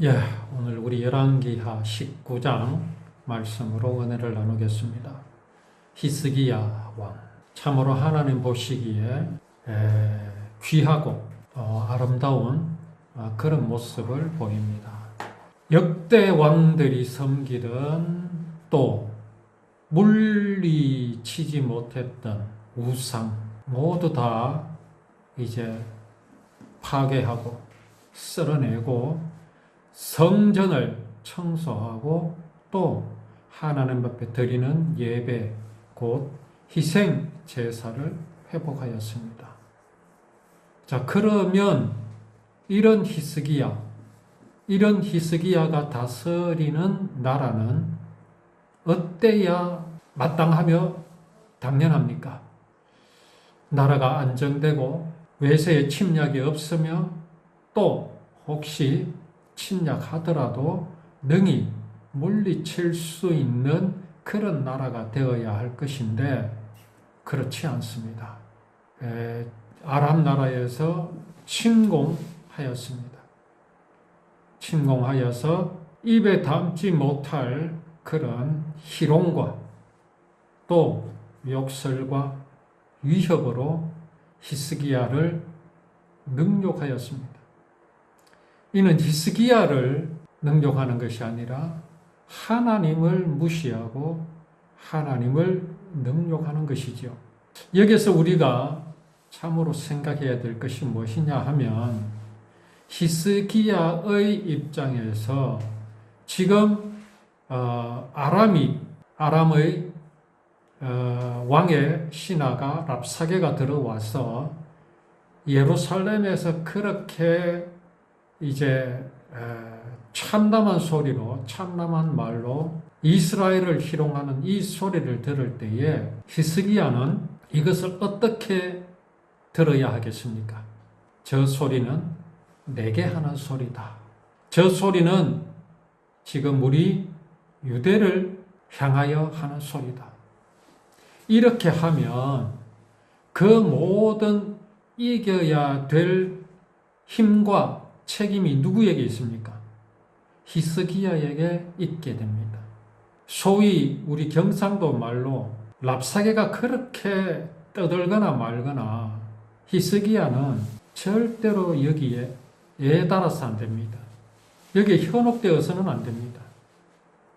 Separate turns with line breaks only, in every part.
예, 오늘 우리 열왕기하 19장 말씀으로 은혜를 나누겠습니다. 히스기야 왕, 참으로 하나님 보시기에 귀하고 아름다운 그런 모습을 보입니다. 역대 왕들이 섬기던 또 물리치지 못했던 우상 모두 다 이제 파괴하고 쓸어내고 성전을 청소하고 또 하나님 앞에 드리는 예배 곧 희생 제사를 회복하였습니다. 자, 그러면 이런 히스기야가 다스리는 나라는 어때야 마땅하며 당연합니까? 나라가 안정되고 외세의 침략이 없으며 또 혹시 침략하더라도 능히 물리칠 수 있는 그런 나라가 되어야 할 것인데 그렇지 않습니다. 아람 나라에서 침공하였습니다. 침공하여서 입에 담지 못할 그런 희롱과 또 욕설과 위협으로 히스기야를 능욕하였습니다. 이는 히스기야를 능욕하는 것이 아니라 하나님을 무시하고 하나님을 능욕하는 것이죠. 여기서 우리가 참으로 생각해야 될 것이 무엇이냐 하면 히스기야의 입장에서 지금 아람의 왕의 신하가 랍사게가 들어와서 예루살렘에서 그렇게 이제 참담한 소리로 참담한 말로 이스라엘을 희롱하는 이 소리를 들을 때에 히스기야는 이것을 어떻게 들어야 하겠습니까? 저 소리는 내게 하는 소리다. 저 소리는 지금 우리 유대를 향하여 하는 소리다. 이렇게 하면 그 모든 이겨야 될 힘과 책임이 누구에게 있습니까? 히스기야에게 있게 됩니다. 소위 우리 경상도 말로 랍사게가 그렇게 떠들거나 말거나 히스기야는 절대로 여기에 예달아서 안 됩니다. 여기에 현혹되어서는 안 됩니다.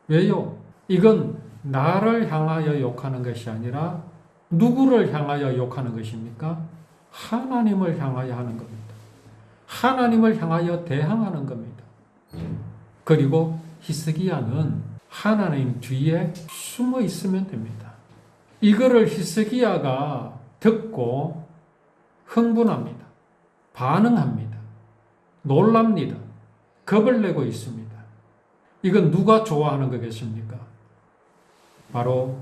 왜요? 이건 나를 향하여 욕하는 것이 아니라 누구를 향하여 욕하는 것입니까? 하나님을 향하여 하는 겁니다. 하나님을 향하여 대항하는 겁니다. 그리고 히스기야는 하나님 뒤에 숨어 있으면 됩니다. 이거를 히스기야가 듣고 흥분합니다. 반응합니다. 놀랍니다. 겁을 내고 있습니다. 이건 누가 좋아하는 거겠습니까? 바로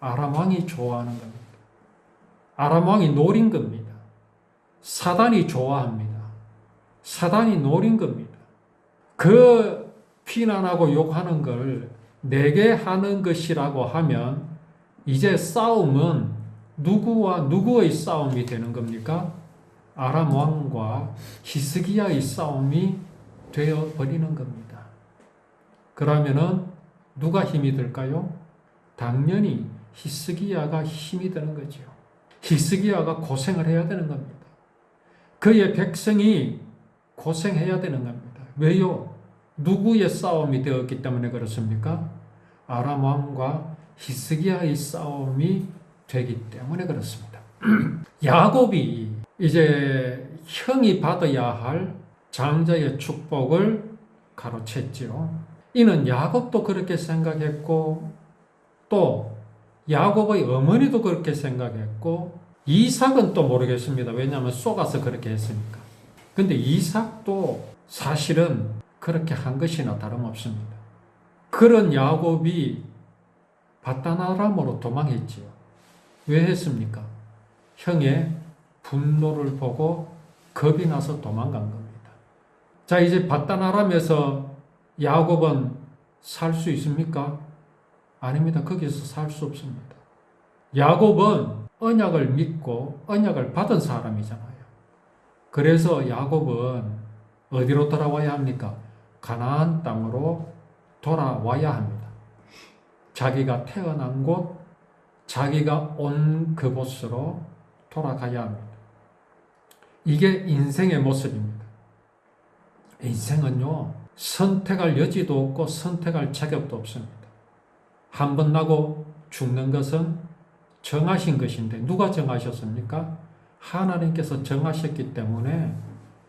아람 왕이 좋아하는 겁니다. 아람 왕이 노린 겁니다. 사단이 좋아합니다. 사단이 노린 겁니다. 그 비난하고 욕하는 걸 내게 하는 것이라고 하면 이제 싸움은 누구와 누구의 싸움이 되는 겁니까? 아람 왕과 히스기야의 싸움이 되어버리는 겁니다. 그러면은 누가 힘이 들까요? 당연히 히스기야가 힘이 되는 거죠. 히스기야가 고생을 해야 되는 겁니다. 그의 백성이 고생해야 되는 겁니다. 왜요? 누구의 싸움이 되었기 때문에 그렇습니까? 아람 왕과 히스기야의 싸움이 되기 때문에 그렇습니다. 야곱이 이제 형이 받아야 할 장자의 축복을 가로챘지요. 이는 야곱도 그렇게 생각했고 또 야곱의 어머니도 그렇게 생각했고 이삭은 또 모르겠습니다. 왜냐하면 속아서 그렇게 했으니까. 근데 이삭도 사실은 그렇게 한 것이나 다름없습니다. 그런 야곱이 바다나람으로 도망했지요. 왜 했습니까? 형의 분노를 보고 겁이 나서 도망간 겁니다. 자, 이제 바다나람에서 야곱은 살 수 있습니까? 아닙니다. 거기서 살 수 없습니다. 야곱은 언약을 믿고 언약을 받은 사람이잖아요. 그래서 야곱은 어디로 돌아와야 합니까? 가나안 땅으로 돌아와야 합니다. 자기가 태어난 곳, 자기가 온 그곳으로 돌아가야 합니다. 이게 인생의 모습입니다. 인생은요, 선택할 여지도 없고 선택할 자격도 없습니다. 한 번 나고 죽는 것은 정하신 것인데 누가 정하셨습니까? 하나님께서 정하셨기 때문에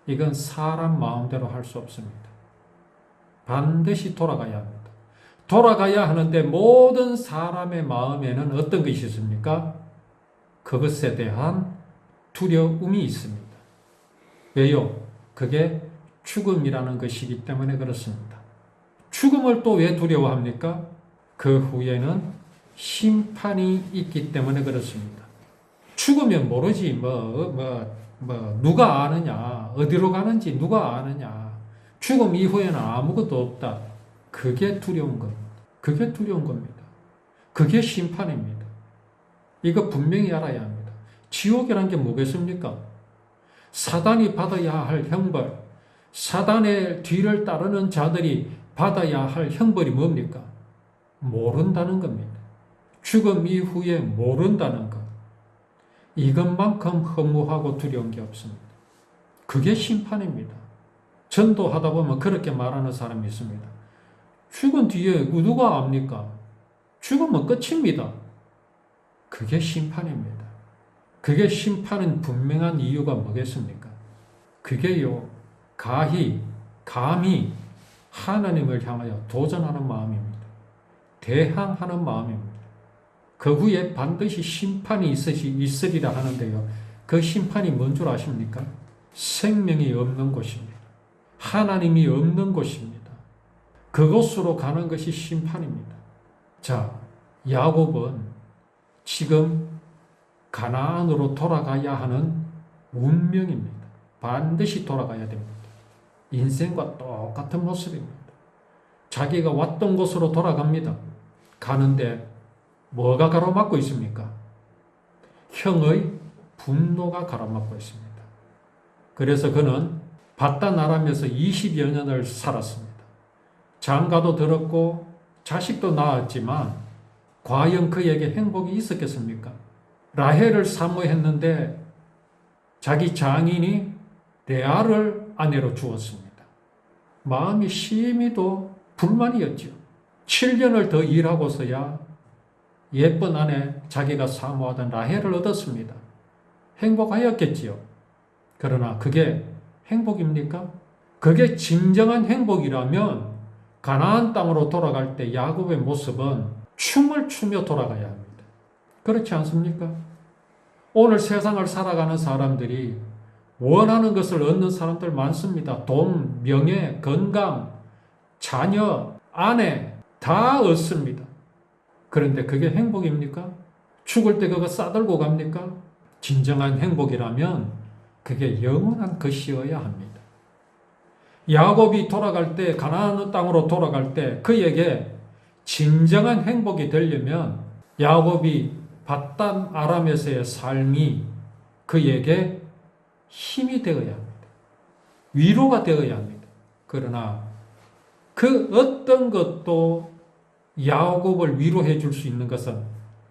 이건 사람 마음대로 할 수 없습니다. 반드시 돌아가야 합니다. 돌아가야 하는데 모든 사람의 마음에는 어떤 것이 있습니까? 그것에 대한 두려움이 있습니다. 왜요? 그게 죽음이라는 것이기 때문에 그렇습니다. 죽음을 또 왜 두려워합니까? 그 후에는 심판이 있기 때문에 그렇습니다. 죽으면 모르지 누가 아느냐, 어디로 가는지 누가 아느냐, 죽음 이후에는 아무것도 없다. 그게 두려운 겁니다. 그게 두려운 겁니다. 그게 심판입니다. 이거 분명히 알아야 합니다. 지옥이란 게 뭐겠습니까? 사단이 받아야 할 형벌, 사단의 뒤를 따르는 자들이 받아야 할 형벌이 뭡니까? 모른다는 겁니다. 죽음 이후에 모른다는 것. 이것만큼 허무하고 두려운 게 없습니다. 그게 심판입니다. 전도하다 보면 그렇게 말하는 사람이 있습니다. 죽은 뒤에 누가 압니까? 죽으면 끝입니다. 그게 심판입니다. 그게 심판은 분명한 이유가 뭐겠습니까? 그게요, 감히 하나님을 향하여 도전하는 마음입니다. 대항하는 마음입니다. 그 후에 반드시 심판이 있으리라 하는데요. 그 심판이 뭔 줄 아십니까? 생명이 없는 곳입니다. 하나님이 없는 곳입니다. 그곳으로 가는 것이 심판입니다. 자, 야곱은 지금 가나안으로 돌아가야 하는 운명입니다. 반드시 돌아가야 됩니다. 인생과 똑같은 모습입니다. 자기가 왔던 곳으로 돌아갑니다. 가는데 뭐가 가로막고 있습니까? 형의 분노가 가로막고 있습니다. 그래서 그는 바단 아람에서 20여 년을 살았습니다. 장가도 들었고 자식도 낳았지만 과연 그에게 행복이 있었겠습니까? 라헬을 사모했는데 자기 장인이 레아를 아내로 주었습니다. 마음이 심히도 불만이었죠. 7년을 더 일하고서야 예쁜 아내, 자기가 사모하던 라헬을 얻었습니다. 행복하였겠지요. 그러나 그게 행복입니까? 그게 진정한 행복이라면 가나안 땅으로 돌아갈 때 야곱의 모습은 춤을 추며 돌아가야 합니다. 그렇지 않습니까? 오늘 세상을 살아가는 사람들이 원하는 것을 얻는 사람들 많습니다. 돈, 명예, 건강, 자녀, 아내 다 얻습니다. 그런데 그게 행복입니까? 죽을 때 그거 싸들고 갑니까? 진정한 행복이라면 그게 영원한 것이어야 합니다. 야곱이 돌아갈 때, 가나안 땅으로 돌아갈 때 그에게 진정한 행복이 되려면 야곱이 바단 아람에서의 삶이 그에게 힘이 되어야 합니다. 위로가 되어야 합니다. 그러나 그 어떤 것도 야곱을 위로해 줄 수 있는 것은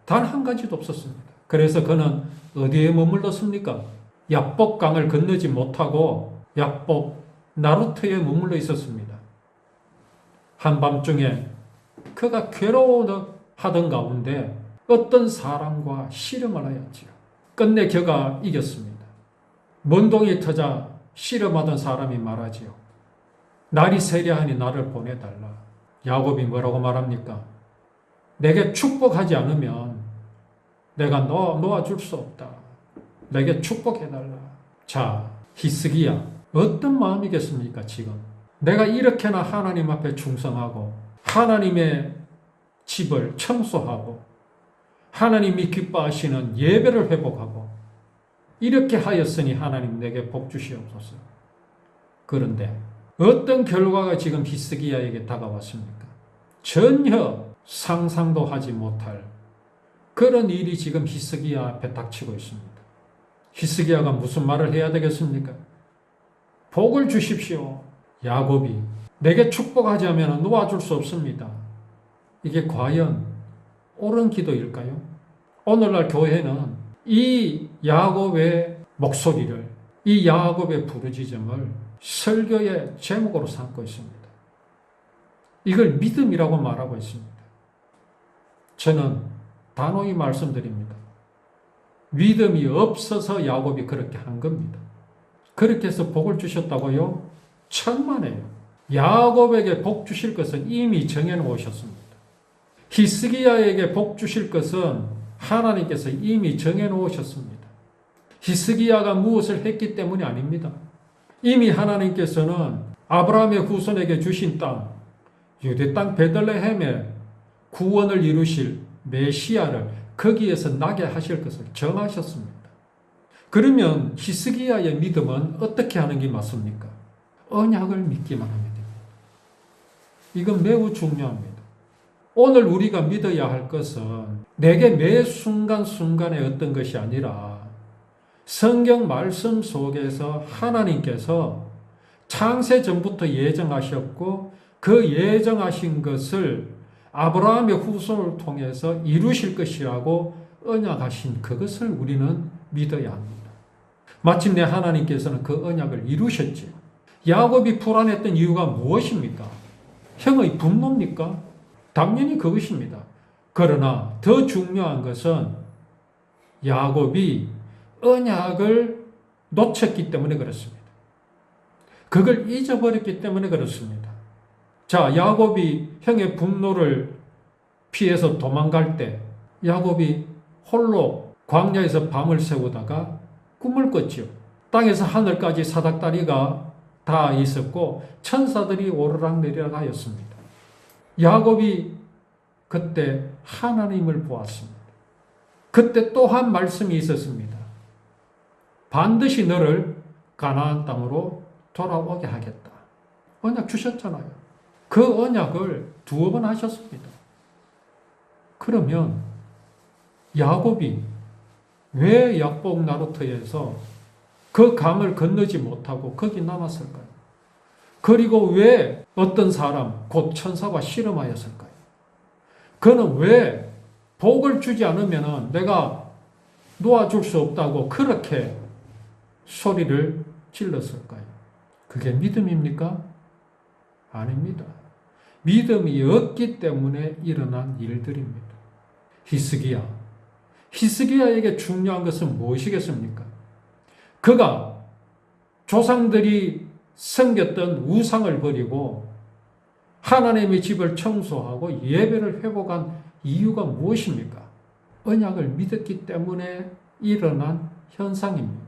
단 한 가지도 없었습니다. 그래서 그는 어디에 머물렀습니까? 야복강을 건너지 못하고 야복 나루터에 머물러 있었습니다. 한밤중에 그가 괴로워하던 가운데 어떤 사람과 씨름을 하였지요. 끝내 그가 이겼습니다. 먼동이 터자 씨름하던 사람이 말하지요. 날이 세려하니 나를 보내달라. 야곱이 뭐라고 말합니까? 내게 축복하지 않으면 내가 놓아줄 수 없다. 내게 축복해달라. 자, 히스기야, 어떤 마음이겠습니까, 지금? 내가 이렇게나 하나님 앞에 충성하고 하나님의 집을 청소하고 하나님이 기뻐하시는 예배를 회복하고 이렇게 하였으니 하나님 내게 복 주시옵소서. 그런데 어떤 결과가 지금 히스기야에게 다가왔습니까? 전혀 상상도 하지 못할 그런 일이 지금 히스기야 앞에 닥치고 있습니다. 히스기야가 무슨 말을 해야 되겠습니까? 복을 주십시오. 야곱이 내게 축복하지 하면 놓아줄 수 없습니다. 이게 과연 옳은 기도일까요? 오늘날 교회는 이 야곱의 목소리를, 이 야곱의 부르짖음을 설교의 제목으로 삼고 있습니다. 이걸 믿음이라고 말하고 있습니다. 저는 단호히 말씀드립니다. 믿음이 없어서 야곱이 그렇게 한 겁니다. 그렇게 해서 복을 주셨다고요? 천만에요. 야곱에게 복 주실 것은 이미 정해놓으셨습니다. 히스기야에게 복 주실 것은 하나님께서 이미 정해놓으셨습니다. 히스기야가 무엇을 했기 때문이 아닙니다. 이미 하나님께서는 아브라함의 후손에게 주신 땅, 유대 땅 베들레헴에 구원을 이루실 메시아를 거기에서 나게 하실 것을 정하셨습니다. 그러면 히스기야의 믿음은 어떻게 하는 게 맞습니까? 언약을 믿기만 하면 됩니다. 이건 매우 중요합니다. 오늘 우리가 믿어야 할 것은 내게 매 순간순간에 어떤 것이 아니라 성경 말씀 속에서 하나님께서 창세 전부터 예정하셨고 그 예정하신 것을 아브라함의 후손을 통해서 이루실 것이라고 언약하신 그것을 우리는 믿어야 합니다. 마침내 하나님께서는 그 언약을 이루셨지요. 야곱이 불안했던 이유가 무엇입니까? 형의 분노입니까? 당연히 그것입니다. 그러나 더 중요한 것은 야곱이 언약을 놓쳤기 때문에 그렇습니다. 그걸 잊어버렸기 때문에 그렇습니다. 자, 야곱이 형의 분노를 피해서 도망갈 때 야곱이 홀로 광야에서 밤을 새우다가 꿈을 꿨지요. 땅에서 하늘까지 사닥다리가 다 있었고 천사들이 오르락내리락 하였습니다. 야곱이 그때 하나님을 보았습니다. 그때 또 한 말씀이 있었습니다. 반드시 너를 가나안 땅으로 돌아오게 하겠다. 언약 주셨잖아요. 그 언약을 2번 하셨습니다. 그러면 야곱이 왜 약복 나루터에서 그 강을 건너지 못하고 거기 남았을까요? 그리고 왜 어떤 사람, 곧 천사와 씨름하였을까요? 그는 왜 복을 주지 않으면 내가 놓아줄 수 없다고 그렇게 소리를 질렀을까요? 그게 믿음입니까? 아닙니다. 믿음이 없기 때문에 일어난 일들입니다. 히스기야에게 중요한 것은 무엇이겠습니까? 그가 조상들이 섬겼던 우상을 버리고 하나님의 집을 청소하고 예배를 회복한 이유가 무엇입니까? 언약을 믿었기 때문에 일어난 현상입니다.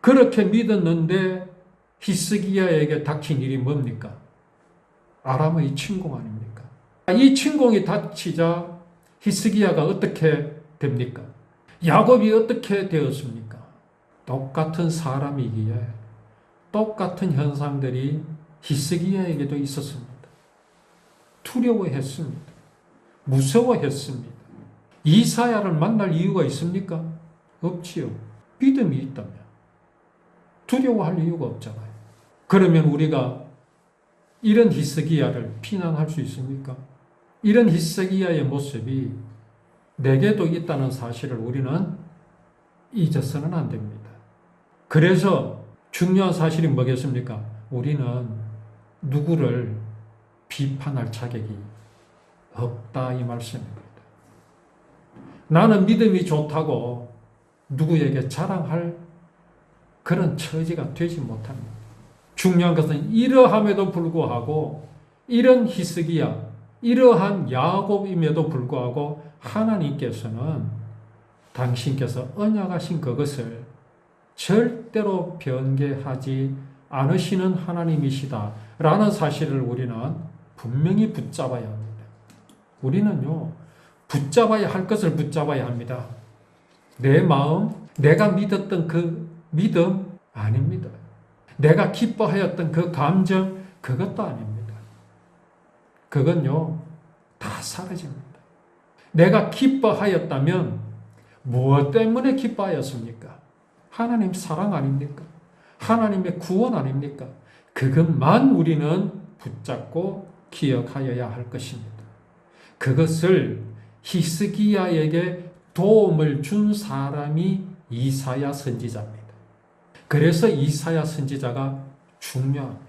그렇게 믿었는데 히스기야에게 닥친 일이 뭡니까? 아람의 침공 아닙니까? 이 침공이 닥치자 히스기야가 어떻게 됩니까? 야곱이 어떻게 되었습니까? 똑같은 사람이기에 똑같은 현상들이 히스기야에게도 있었습니다. 두려워했습니다. 무서워했습니다. 이사야를 만날 이유가 있습니까? 없지요. 믿음이 있다면 두려워할 이유가 없잖아요. 그러면 우리가 이런 히스기야를 비난할 수 있습니까? 이런 히스기야의 모습이 내게도 있다는 사실을 우리는 잊어서는 안 됩니다. 그래서 중요한 사실이 뭐겠습니까? 우리는 누구를 비판할 자격이 없다 이 말씀입니다. 나는 믿음이 좋다고 누구에게 자랑할 그런 처지가 되지 못합니다. 중요한 것은 이러함에도 불구하고 이런 히스기야, 이러한 야곱임에도 불구하고 하나님께서는 당신께서 언약하신 그것을 절대로 변개하지 않으시는 하나님이시다 라는 사실을 우리는 분명히 붙잡아야 합니다. 우리는요, 붙잡아야 할 것을 붙잡아야 합니다. 내 마음, 내가 믿었던 그 믿음 아닙니다. 내가 기뻐하였던 그 감정 그것도 아닙니다. 그건요 다 사라집니다. 내가 기뻐하였다면 무엇 때문에 기뻐하였습니까? 하나님 사랑 아닙니까? 하나님의 구원 아닙니까? 그것만 우리는 붙잡고 기억하여야 할 것입니다. 그것을 히스기야에게 도움을 준 사람이 이사야 선지자입니다. 그래서 이사야 선지자가 중요합니다.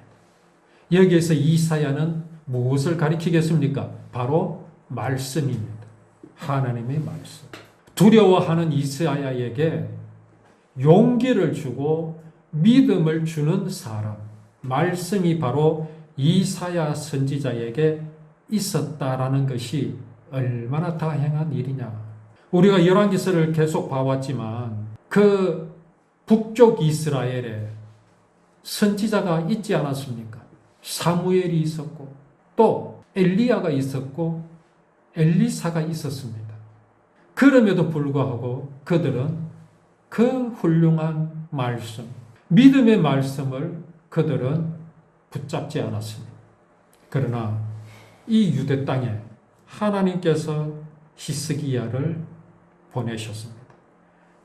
여기에서 이사야는 무엇을 가리키겠습니까? 바로 말씀입니다. 하나님의 말씀. 두려워하는 이사야에게 용기를 주고 믿음을 주는 사람, 말씀이 바로 이사야 선지자에게 있었다라는 것이 얼마나 다행한 일이냐. 우리가 열왕기서를 계속 봐왔지만 그 북쪽 이스라엘에 선지자가 있지 않았습니까? 사무엘이 있었고 또 엘리야가 있었고 엘리사가 있었습니다. 그럼에도 불구하고 그들은 그 훌륭한 말씀, 믿음의 말씀을 그들은 붙잡지 않았습니다. 그러나 이 유대 땅에 하나님께서 히스기야를 보내셨습니다.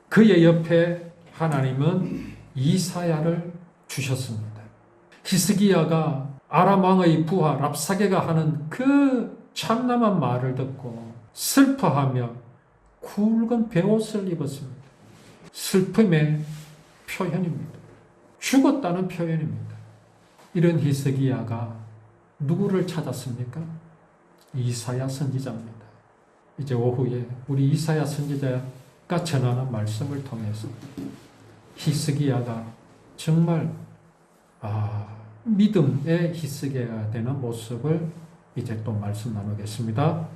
그의 옆에 하나님은 이사야를 주셨습니다. 히스기야가 아람 왕의 부하 랍사게가 하는 그 참남한 말을 듣고 슬퍼하며 굵은 베옷을 입었습니다. 슬픔의 표현입니다. 죽었다는 표현입니다. 이런 히스기야가 누구를 찾았습니까? 이사야 선지자입니다. 이제 오후에 우리 이사야 선지자가 전하는 말씀을 통해서 히스기야가 정말 믿음의 히스기야가 되는 모습을 이제 또 말씀 나누겠습니다.